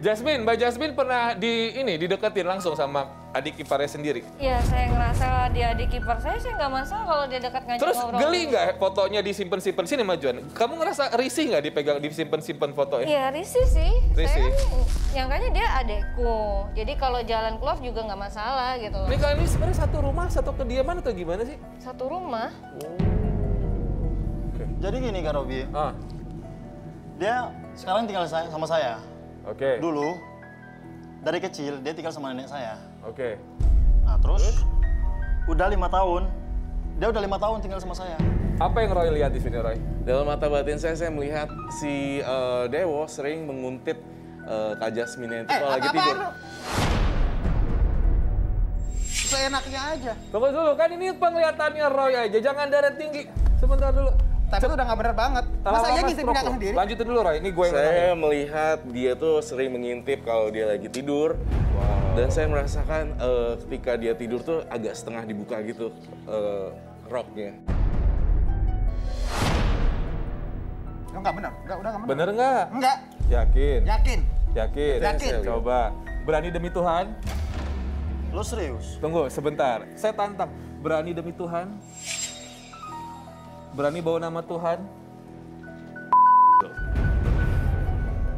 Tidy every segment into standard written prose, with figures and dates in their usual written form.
Jasmine, Mbak Jasmine pernah dideketin langsung sama adik iparnya sendiri? Iya, saya ngerasa dia adik ipar saya nggak masalah kalau dia dekat ngajak Terus ngobrol. geli nggak fotonya disimpan-simpan sini, Mbak Juan? Kamu ngerasa risih nggak dipegang, disimpan-simpan fotonya? Iya, risih sih. Risih. Saya kan nyangkanya dia adekku. Jadi kalau jalan keluar juga nggak masalah gitu loh. Ini kalian ini sebenarnya satu rumah, satu kediaman atau gimana sih? Satu rumah. Jadi gini Kak Robi, dia sekarang tinggal sama saya. Oke. Dulu, dari kecil dia tinggal sama nenek saya. Oke. Nah terus, udah 5 tahun, dia udah 5 tahun tinggal sama saya. Apa yang Roy lihat di sini, Roy? Dalam mata batin saya melihat si Dewo sering menguntit Kak Jasmine itu kalau lagi tidur. Seenaknya aja. Tunggu dulu, kan ini penglihatannya Roy aja, jangan darah tinggi. Sebentar dulu. Tapi itu udah nggak bener banget. Masa iya ngisi tindakan sendiri? Lanjutin dulu, Roy. Ini gue yang Saya melihat dia tuh sering mengintip kalau dia lagi tidur. Wow. Dan saya merasakan ketika dia tidur tuh agak setengah dibuka gitu roknya. Enggak bener, udah nggak bener. Bener nggak? Enggak, Yakin? yakin. Yakin? Yakin. Coba. Berani demi Tuhan? Lo serius? Tunggu, sebentar. Saya tantang. Berani demi Tuhan? Berani bawa nama Tuhan?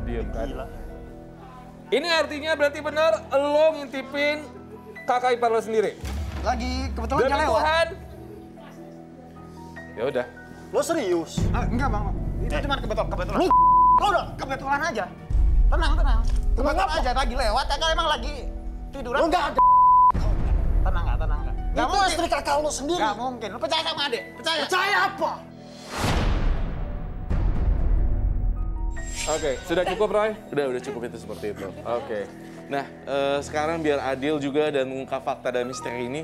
Diam kan? Gila. Ini artinya berarti benar lo ngintipin kakak ipar lo sendiri? Lagi kebetulan Demi dia lewat. Tuhan? Ya udah. Lo serius? Enggak bang, itu cuma kebetulan. Lo udah kebetulan aja. Tenang. Kebetulan aja lagi lewat, kakak emang lagi tiduran. Lo nggak ada. Tenang nggak. Nggak Itu mungkin. istri kakak lo sendiri. Nggak mungkin. Lo percaya sama adik? Percaya? Percaya apa? Oke, sudah cukup Roy? Udah cukup itu seperti itu. Oke. Nah, sekarang biar adil juga dan mengungkap fakta dan misteri ini,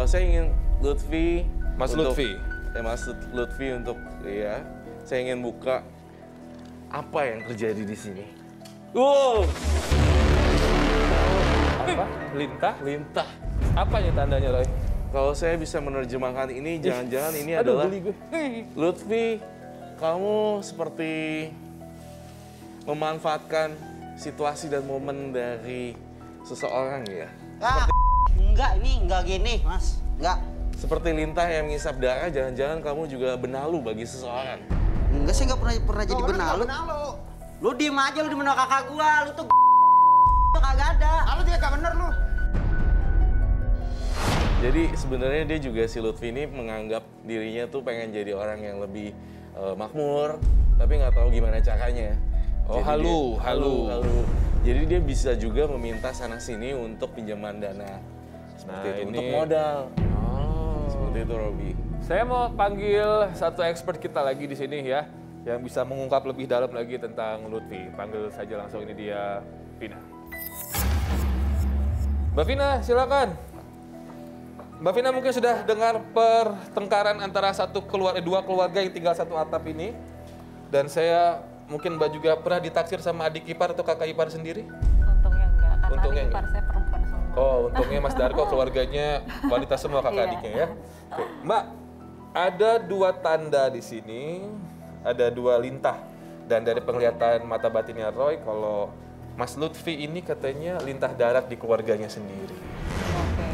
saya ingin Lutfi, Mas Lutfi. Mas Lutfi untuk ya, saya ingin buka apa yang terjadi di sini. Wow, Apa? Lintah? lintah. Apa ya tandanya Roy? Kalau saya bisa menerjemahkan ini, jangan-jangan ini Aduh, adalah geli gue. Lutfi, kamu seperti memanfaatkan situasi dan momen dari seseorang ya. Enggak, ini enggak gini, Mas. Enggak. Seperti lintah yang mengisap darah, jangan-jangan kamu juga benalu bagi seseorang. Enggak sih, enggak pernah jadi benalu. Lu diem aja, lu di benak kakak gua, lu tuh kagak ada. Lu juga gak bener lu. Jadi sebenarnya dia juga si Lutfi ini menganggap dirinya tuh pengen jadi orang yang lebih makmur, tapi nggak tahu gimana caranya. Oh, Jadi halu. Jadi dia bisa juga meminta sana sini untuk pinjaman dana seperti itu, ini. untuk modal. Oh. Seperti itu, Robi. Saya mau panggil satu expert kita lagi di sini ya, yang bisa mengungkap lebih dalam lagi tentang Lutfi. Panggil saja langsung, ini dia Vina. Mbak Vina, silakan. Mbak Vina mungkin sudah dengar pertengkaran antara dua keluarga yang tinggal satu atap ini. Dan saya mungkin Mbak juga pernah ditaksir sama adik ipar atau kakak ipar sendiri? Untungnya enggak, karena Untungnya adik ipar enggak. saya perempuan semua. Oh, untungnya Mas Darko keluarganya wanita semua kakak Iya. adiknya ya. Oke. Mbak, ada dua tanda di sini, ada dua lintah. Dan dari penglihatan mata batinnya Roy, kalau Mas Lutfi ini katanya lintah darat di keluarganya sendiri. Oke.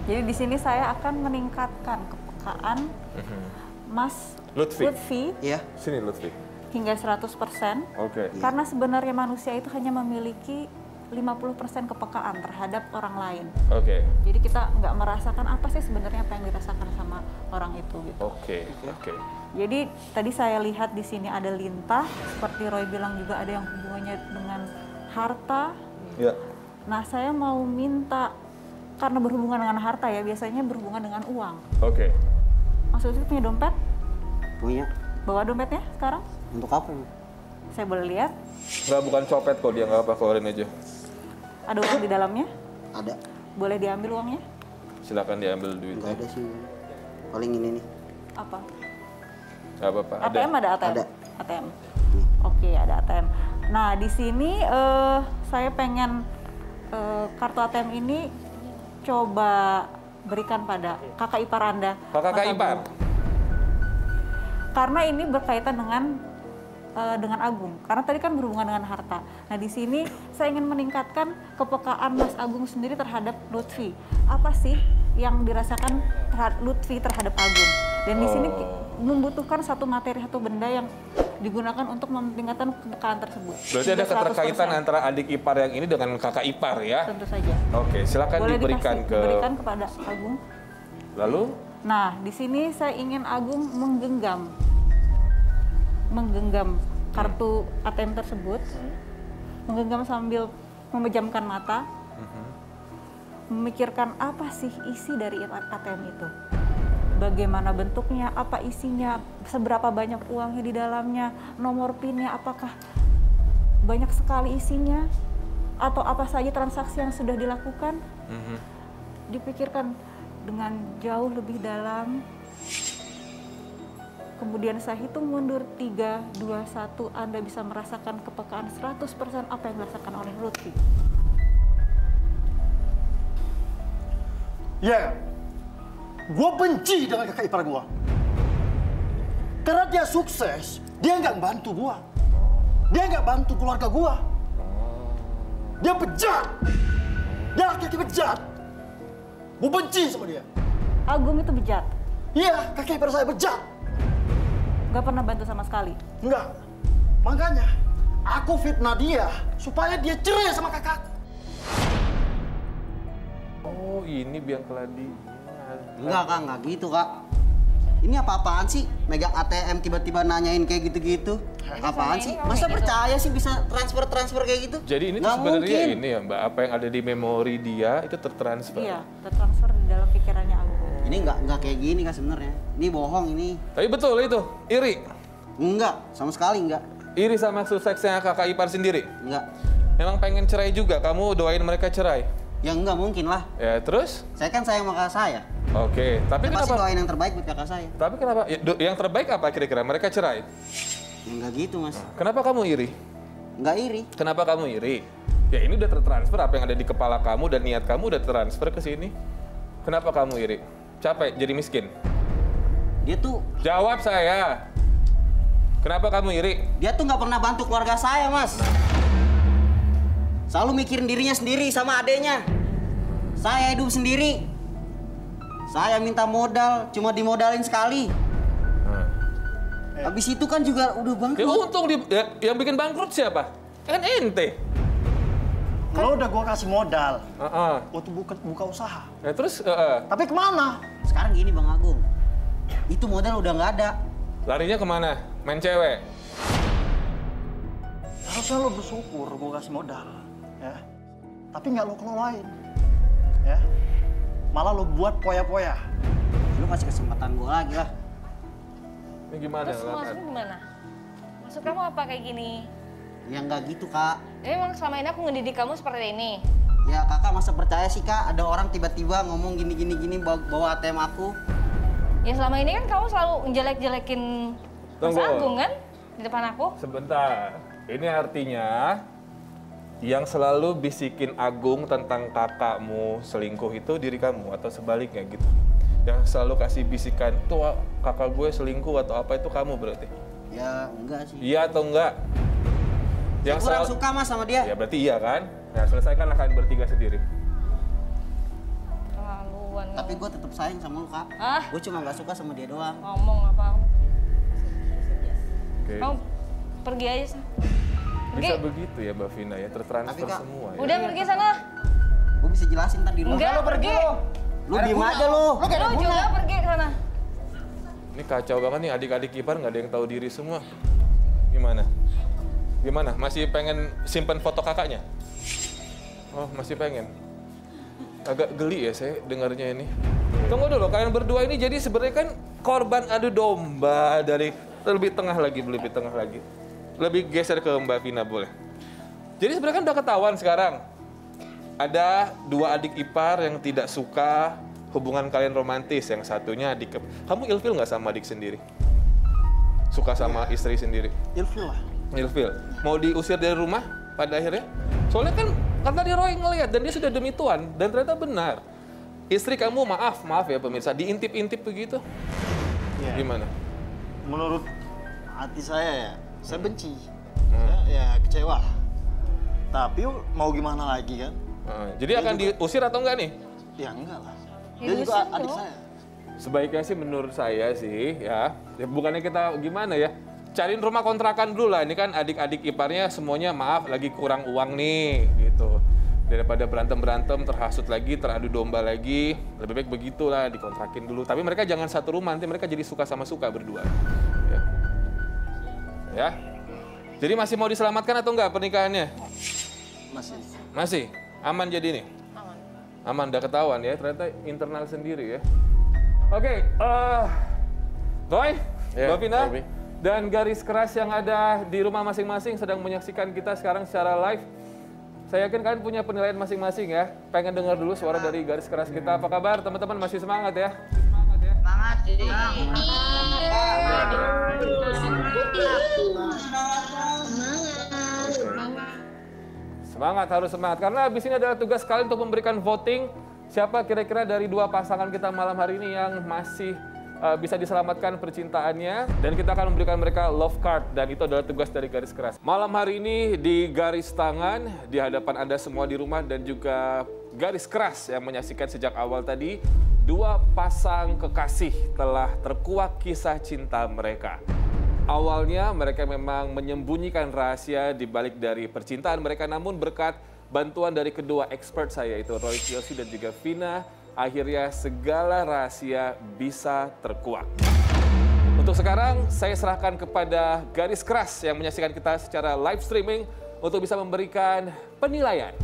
Jadi di sini saya akan meningkatkan kepekaan Mas Lutfi. Iya. Sini Lutfi. hingga 100%. Oke. Karena sebenarnya manusia itu hanya memiliki 50% kepekaan terhadap orang lain. Oke. Jadi kita nggak merasakan apa sih sebenarnya apa yang dirasakan sama orang itu gitu. Oke. Jadi tadi saya lihat di sini ada lintah, seperti Roy bilang juga ada yang hubungannya dengan harta. Ya. Nah saya mau minta, karena berhubungan dengan harta ya, biasanya berhubungan dengan uang. Oke. Mas Lutfi punya dompet? Punya. Bawa dompetnya sekarang? Untuk apa? Saya boleh lihat? Nggak, bukan copet kok, dia nggak apa, keluarin aja. Ada uang di dalamnya? Ada. Boleh diambil uangnya? Silakan diambil duitnya. Enggak ada sih. Paling ini nih. Apa? Nggak apa-apa. ATM ada ATM? Ada. ATM. Oke, ada ATM. Nah, di sini saya pengen kartu ATM ini coba berikan pada kakak ipar Anda. Kakak Mas ipar. Agung. Karena ini berkaitan dengan Agung. Karena tadi kan berhubungan dengan harta. Nah, di sini saya ingin meningkatkan kepekaan Mas Agung sendiri terhadap Lutfi. Apa sih yang dirasakan Lutfi terhadap Agung? Dan di sini membutuhkan satu materi, satu benda yang digunakan untuk meningkatkan kepekaan tersebut. Berarti ada 100%. keterkaitan antara adik ipar yang ini dengan kakak ipar ya? Tentu saja. Oke, silakan Boleh diberikan diberikan kepada Agung. Lalu? Nah, di sini saya ingin Agung menggenggam kartu ATM tersebut, menggenggam sambil memejamkan mata, memikirkan apa sih isi dari ATM itu, bagaimana bentuknya, apa isinya, seberapa banyak uangnya di dalamnya, nomor PIN-nya apakah banyak sekali isinya, atau apa saja transaksi yang sudah dilakukan, dipikirkan dengan jauh lebih dalam. Kemudian saya hitung mundur 3, 2, 1, Anda bisa merasakan kepekaan 100% apa yang dirasakan oleh Lutfi. Ya, gue benci dengan kakak ipar gue. Karena dia sukses, dia nggak bantu gue. Dia nggak bantu keluarga gue. Dia bejat. Dia laki-laki bejat. Gue benci sama dia. Agung itu bejat, Iya, kakak ipar saya bejat. nggak pernah bantu sama sekali. Enggak. Makanya, aku fitnah dia supaya dia cerai sama kakakku. Oh, ini biang keladi. Enggak kak, enggak gitu kak. Ini apa-apaan sih? Megang ATM tiba-tiba nanyain kayak gitu-gitu. Apaan sih? Masa percaya sih bisa transfer kayak gitu? Jadi ini tuh Nggak sebenarnya mungkin. ini ya Mbak, apa yang ada di memori dia itu tertransfer. Iya, tertransfer di dalam pikirannya Agung. Ini enggak kayak gini kak sebenarnya. Ini bohong ini. Tapi betul itu, iri. Enggak, sama sekali enggak. Iri sama suksesnya kakak ipar sendiri. Enggak. Memang pengen cerai juga, kamu doain mereka cerai. Ya enggak mungkin lah. Ya terus? Saya kan sayang sama kakak saya. Oke, tapi Saya pasti kenapa? doain yang terbaik buat kakak saya. Tapi kenapa? Yang terbaik apa kira-kira? Mereka cerai. Ya, enggak gitu mas. Kenapa kamu iri? Enggak iri. Kenapa kamu iri? Ya ini udah tertransfer apa yang ada di kepala kamu dan niat kamu udah transfer ke sini. Kenapa kamu iri? Capek jadi miskin? Dia tuh Jawab saya. Kenapa kamu iri? Dia tuh nggak pernah bantu keluarga saya, Mas. Selalu mikirin dirinya sendiri sama adenya. Saya hidup sendiri. Saya minta modal, cuma dimodalin sekali. Habis itu kan juga udah Ya bangkrut. untung yang bikin bangkrut siapa? Kan ente. Lo udah gue kasih modal Heeh. untuk buka usaha. Ya terus Tapi kemana? Sekarang gini Bang Agung, itu modal udah nggak ada. larinya kemana? Main cewek. Harusnya lo bersyukur gue kasih modal, ya. Tapi nggak lo kelolain, ya. Malah lo buat poya-poya. Lu kasih kesempatan gua lagi lah. Ini gimana? Terus maksudnya gimana? Maksud kamu apa kayak gini? Ya nggak gitu kak. Emang selama ini aku ngedidik kamu seperti ini? Ya kakak masa percaya sih kak, ada orang tiba-tiba ngomong gini bawa ATM aku. Ya selama ini kan kamu selalu ngejelek-jelekin Mas Tunggu. Agung kan? Di depan aku? Sebentar. Ini artinya yang selalu bisikin Agung tentang kakakmu selingkuh itu diri kamu atau sebaliknya gitu. Yang selalu kasih bisikan tuh kakak gue selingkuh atau apa itu kamu berarti? Ya enggak sih. Iya atau enggak? Yang kurang suka mas sama dia. Ya berarti iya kan? Nah selesaikanlah kalian bertiga sendiri. Keterlaluan. Tapi gue tetap sayang sama lu kak. Ah? Gue cuma nggak suka sama dia doang. Ngomong apa? Oke. Kamu pergi aja sih. Bisa Pergi. begitu ya Mbak Vina ya, tertransfer Tapi, Kak, semua ya. Udah pergi sana. Gue bisa jelasin ntar di rumah. Enggak, pergi. Lu diem aja lu. Lu juga pergi sana. Ini kacau banget nih adik-adik ipar nggak ada yang tahu diri semua. Gimana? Gimana? Masih pengen simpen foto kakaknya? Oh masih pengen. Agak geli ya saya dengarnya ini. Tunggu dulu, kalian berdua ini jadi sebenarnya kan korban adu domba dari lebih tengah lagi. Lebih geser ke Mbak Vina boleh. Jadi sebenarnya kan udah ketahuan sekarang. Ada dua adik ipar yang tidak suka hubungan kalian romantis. Yang satunya adik. Kamu ilfil nggak sama adik sendiri? Suka sama istri sendiri? Ilfil lah. Ilfil. Mau diusir dari rumah pada akhirnya? Soalnya kan tadi Roy ngelihat dan dia sudah demi Tuhan dan ternyata benar. istri kamu maaf ya pemirsa, diintip-intip begitu? Ya. Gimana? Menurut hati saya saya benci. Saya ya kecewa lah. Tapi mau gimana lagi kan? Jadi akan diusir atau enggak nih? Ya enggak lah. Ya, Dia juga diusir adik dong. saya. Sebaiknya sih menurut saya sih ya bukannya kita gimana ya, cariin rumah kontrakan dulu lah. Ini kan adik-adik iparnya semuanya maaf lagi kurang uang nih gitu. Daripada berantem-berantem, terhasut lagi, teradu domba lagi, lebih baik begitulah dikontrakin dulu. Tapi mereka jangan satu rumah, nanti mereka jadi suka sama suka berdua. Ya. Jadi masih mau diselamatkan atau enggak pernikahannya? Masih? Aman jadi nih? Aman, udah ketahuan ya, ternyata internal sendiri ya. Oke, Roy, Ya, Mbak Vina, Robi. dan garis keras yang ada di rumah masing-masing sedang menyaksikan kita sekarang secara live. Saya yakin kalian punya penilaian masing-masing ya. Pengen dengar dulu suara dari garis keras kita. Apa kabar teman-teman? Masih semangat ya? Semangat, harus semangat. Karena habis ini adalah tugas kalian untuk memberikan voting siapa kira-kira dari dua pasangan kita malam hari ini yang masih bisa diselamatkan percintaannya. Dan kita akan memberikan mereka love card. Dan itu adalah tugas dari garis keras. Malam hari ini di garis tangan, di hadapan Anda semua di rumah dan juga garis keras yang menyaksikan sejak awal tadi, dua pasang kekasih telah terkuak kisah cinta mereka. Awalnya mereka memang menyembunyikan rahasia di balik dari percintaan mereka, namun berkat bantuan dari kedua expert saya, yaitu Roy Kiyoshi dan juga Vina, akhirnya segala rahasia bisa terkuak. Untuk sekarang, saya serahkan kepada garis keras yang menyaksikan kita secara live streaming untuk bisa memberikan penilaian.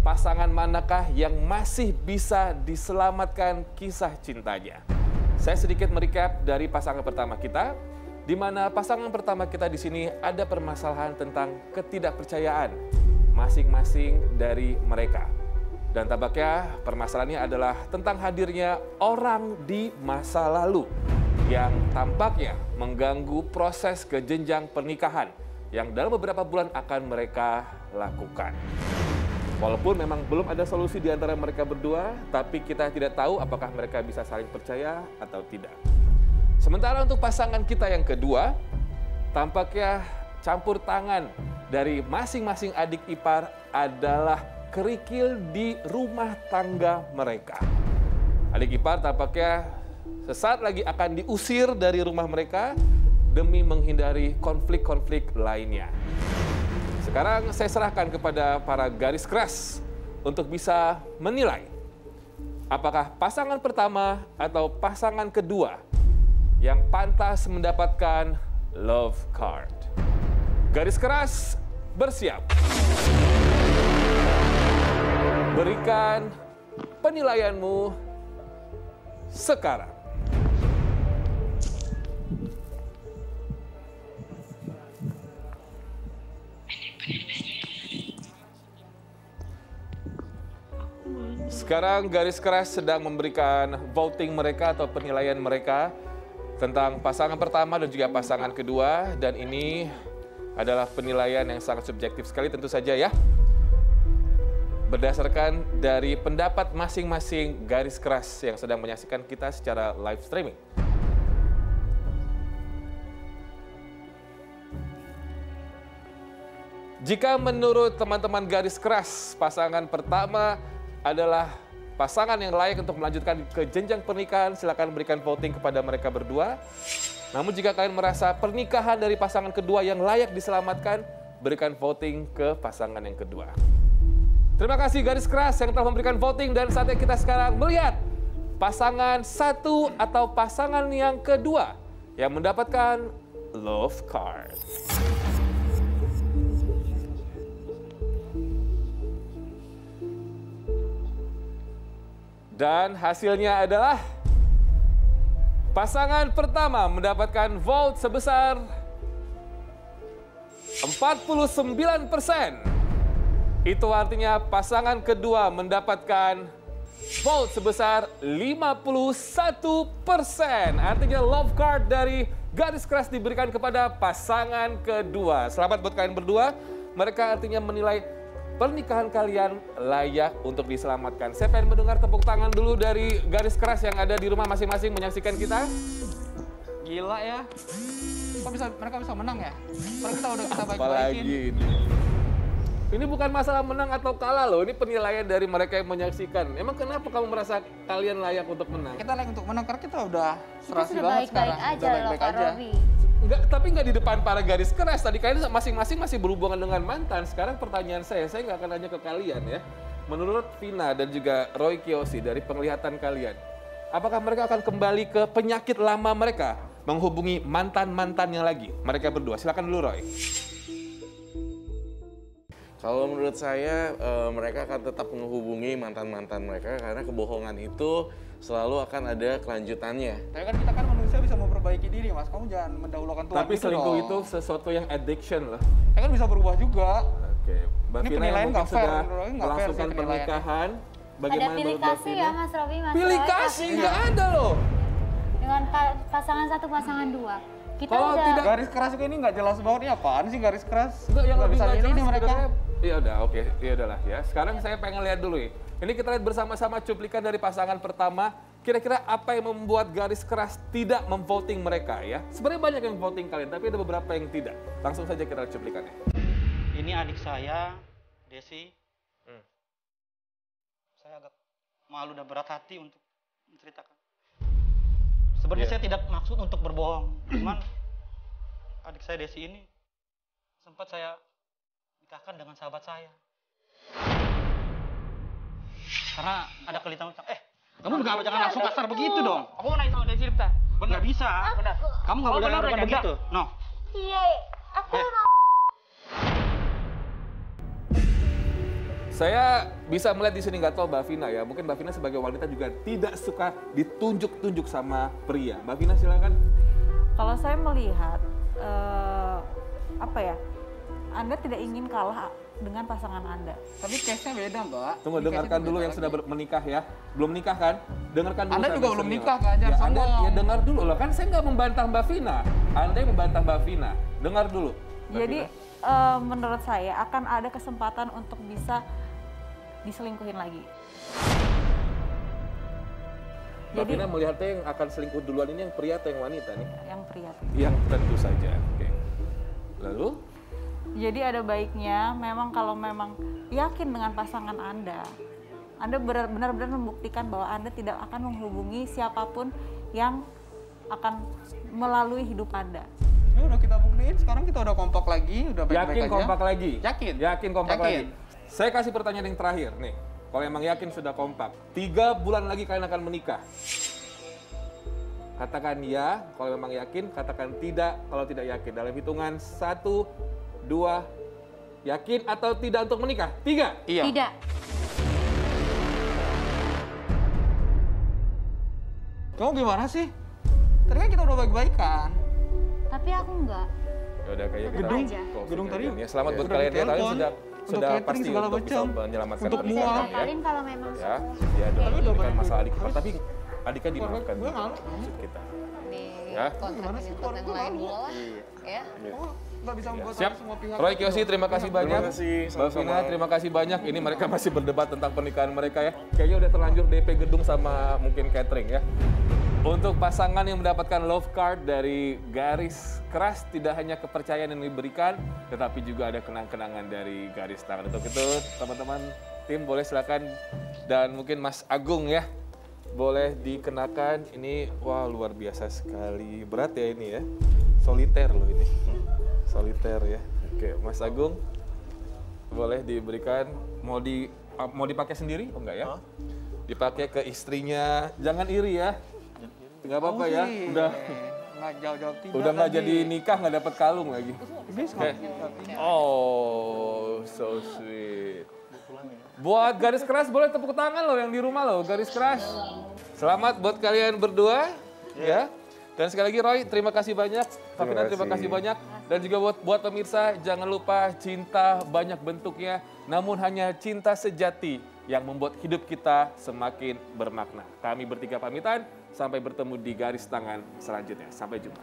Pasangan manakah yang masih bisa diselamatkan kisah cintanya? Saya sedikit merecap dari pasangan pertama kita, di mana pasangan pertama kita di sini ada permasalahan tentang ketidakpercayaan masing-masing dari mereka. Dan tampaknya permasalahannya adalah tentang hadirnya orang di masa lalu yang tampaknya mengganggu proses ke jenjang pernikahan yang dalam beberapa bulan akan mereka lakukan. Walaupun memang belum ada solusi di antara mereka berdua, tapi kita tidak tahu apakah mereka bisa saling percaya atau tidak. Sementara untuk pasangan kita yang kedua, tampaknya campur tangan dari masing-masing adik ipar adalah kerikil di rumah tangga mereka. Adik ipar tampaknya sesaat lagi akan diusir dari rumah mereka demi menghindari konflik-konflik lainnya. Sekarang saya serahkan kepada para garis keras untuk bisa menilai apakah pasangan pertama atau pasangan kedua yang pantas mendapatkan love card. Garis keras, bersiap. Berikan penilaianmu sekarang. Sekarang garis keras sedang memberikan voting mereka atau penilaian mereka tentang pasangan pertama dan juga pasangan kedua, dan ini adalah penilaian yang sangat subjektif sekali tentu saja ya. Berdasarkan dari pendapat masing-masing garis keras yang sedang menyaksikan kita secara live streaming. Jika menurut teman-teman garis keras, pasangan pertama adalah pasangan yang layak untuk melanjutkan ke jenjang pernikahan, silakan berikan voting kepada mereka berdua. Namun jika kalian merasa pernikahan dari pasangan kedua yang layak diselamatkan, berikan voting ke pasangan yang kedua. Terima kasih garis keras yang telah memberikan voting, dan saatnya kita sekarang melihat pasangan satu atau pasangan yang kedua yang mendapatkan love card. Dan hasilnya adalah pasangan pertama mendapatkan vote sebesar 49%. Itu artinya pasangan kedua mendapatkan vote sebesar 51%. Artinya love card dari garis keras diberikan kepada pasangan kedua. Selamat buat kalian berdua. Mereka artinya menilai pernikahan kalian layak untuk diselamatkan? Saya pengen mendengar tepuk tangan dulu dari garis keras yang ada di rumah masing-masing menyaksikan kita. Gila ya. Kok mereka bisa menang ya? Padahal kita udah kita baik-baikin. Apalagi ini. Ini bukan masalah menang atau kalah loh, ini penilaian dari mereka yang menyaksikan. Emang kenapa kamu merasa kalian layak untuk menang? Kita layak untuk menang karena kita udah Kita serasi sudah banget baik-baik sekarang. aja Udah loh baik-baik Kak aja. Robi. Enggak, tapi nggak di depan para garis keras. Tadi kalian masing-masing masih berhubungan dengan mantan. Sekarang pertanyaan saya nggak akan nanya ke kalian ya. Menurut Vina dan juga Roy Kiyoshi dari penglihatan kalian, apakah mereka akan kembali ke penyakit lama mereka? Menghubungi mantan-mantannya lagi? Mereka berdua, silakan dulu Roy. Kalau menurut saya, mereka akan tetap menghubungi mantan-mantan mereka karena kebohongan itu selalu akan ada kelanjutannya. Tapi kan kita kan manusia bisa memperbaiki diri, Mas. Kamu jangan mendahulukan Tuhan. Tapi gitu selingkuh dong. itu sesuatu yang addiction loh. Ya kan bisa berubah juga. Oke, Mbak Ini Vina penilaian yang mungkin nggak fair, sudah menurut Roy, nggak fair melangsungkan sih penilaiannya. pernikahan. Ada Bagaimana pilih menurut Mbak kasih Vina? ya Mas Robi, Mas Pilih Roy, kasih tapi nggak ada loh. dengan pasangan satu, pasangan dua. Kita Kalau udah tidak- Garis keras juga ini nggak jelas banget. Ini apaan sih garis keras? Enggak, yang Nggak lebih bisa nggak milih jelas nih mereka. sebenarnya. Ya udah, oke, ya udahlah ya. Sekarang saya pengen lihat dulu ya. Ini kita lihat bersama-sama cuplikan dari pasangan pertama. Kira-kira apa yang membuat garis keras tidak memvoting mereka ya? Sebenarnya banyak yang voting kalian, tapi ada beberapa yang tidak. Langsung saja kita lihat cuplikannya. Ini adik saya, Desi. Saya agak malu dan berat hati untuk menceritakan. Sebenarnya saya tidak maksud untuk berbohong, cuman adik saya Desi ini sempat saya nikahkan dengan sahabat saya. Karena ada kelihatan kamu jangan langsung kasar begitu dong. Aku mau nanya sama Desi bentar. Nggak bisa. Kamu nggak boleh lakukan begitu. No. Iya, aku Saya bisa melihat di sini, nggak tahu Mbak Vina ya. Mungkin Mbak Vina sebagai wanita juga tidak suka ditunjuk-tunjuk sama pria. Mbak Vina silakan. Kalau saya melihat Anda tidak ingin kalah dengan pasangan Anda. Tapi case-nya beda, Mbak. Tunggu, Ini dengarkan case-nya dulu beda yang sudah lagi. menikah ya. Belum nikah kan? Dengarkan dulu. Anda saya juga belum senior. nikah kan? Jangan Ya, Anda sombong. ya dengar dulu loh. Kan saya nggak membantah Mbak Vina. Anda yang membantah Mbak Vina. Dengar dulu. Mbak Jadi Vina. menurut saya akan ada kesempatan untuk bisa diselingkuhin lagi. Mbak Vina melihatnya yang akan selingkuh duluan ini yang pria atau yang wanita nih? Yang pria. Yang tentu saja. Oke. Lalu? Jadi ada baiknya memang kalau memang yakin dengan pasangan Anda benar-benar membuktikan bahwa Anda tidak akan menghubungi siapapun yang akan melalui hidup Anda. Ini udah kita buktiin, sekarang kita udah kompak lagi, udah baik-baik Yakin aja. kompak lagi? Yakin. Yakin kompak Yakin. lagi? Saya kasih pertanyaan yang terakhir nih. Kalau emang yakin sudah kompak, 3 bulan lagi kalian akan menikah. Katakan ya, kalau memang yakin, katakan tidak kalau tidak yakin. Dalam hitungan 1, 2, yakin atau tidak untuk menikah? 3. Iya. tidak. Kamu gimana sih? Tadi kan kita udah baik-baikan. Tapi aku enggak. Ya udah kayak kita Gedung- closing gedung aja tadi nih. Selamat buat udah kalian ya. Kalian ditelepon. sudah Untuk catering pasti segala untuk bisa macam. menyelamatkan Untuk pernikahan mual. ya. Batalin kalau memang Ya, ya dong. Tapi Ini udah kan banyak masalah adik duit. ipar, tapi adiknya dimaafkan Gue juga malu. maksud kita. Di Ya. kontrak yang lain dulu lah. Ya. Kamu nggak bisa membuat Siap. semua pihak. Roy Kiyoshi, terima kasih banyak. Terima kasih, Mbak sama-sama. Vina, terima kasih banyak. Ini mereka masih berdebat tentang pernikahan mereka ya. Kayaknya udah terlanjur DP gedung sama mungkin catering ya. Untuk pasangan yang mendapatkan love card dari garis keras, tidak hanya kepercayaan yang diberikan, tetapi juga ada kenang-kenangan dari garis tangan. Untuk itu, teman-teman tim boleh silakan, dan mungkin Mas Agung ya, boleh dikenakan. Ini, wah luar biasa sekali. Berat ya ini ya. Soliter loh ini. Soliter ya. Oke, Mas Agung boleh diberikan. Mau dipakai sendiri? Oh enggak ya? Dipakai ke istrinya. Jangan iri ya. Nggak apa-apa ya. Nggak jauh-jauh tidak. Udah nggak tadi. jadi nikah, nggak dapat kalung lagi. Bisa Oke. Oh, so sweet. Buat garis keras boleh tepuk tangan loh yang di rumah loh, garis keras. Selamat buat kalian berdua ya. Dan sekali lagi Roy, terima kasih banyak. Fafina, terima kasih banyak. Dan juga buat pemirsa, jangan lupa cinta banyak bentuknya, namun hanya cinta sejati yang membuat hidup kita semakin bermakna. Kami bertiga pamitan, sampai bertemu di garis tangan selanjutnya. Sampai jumpa.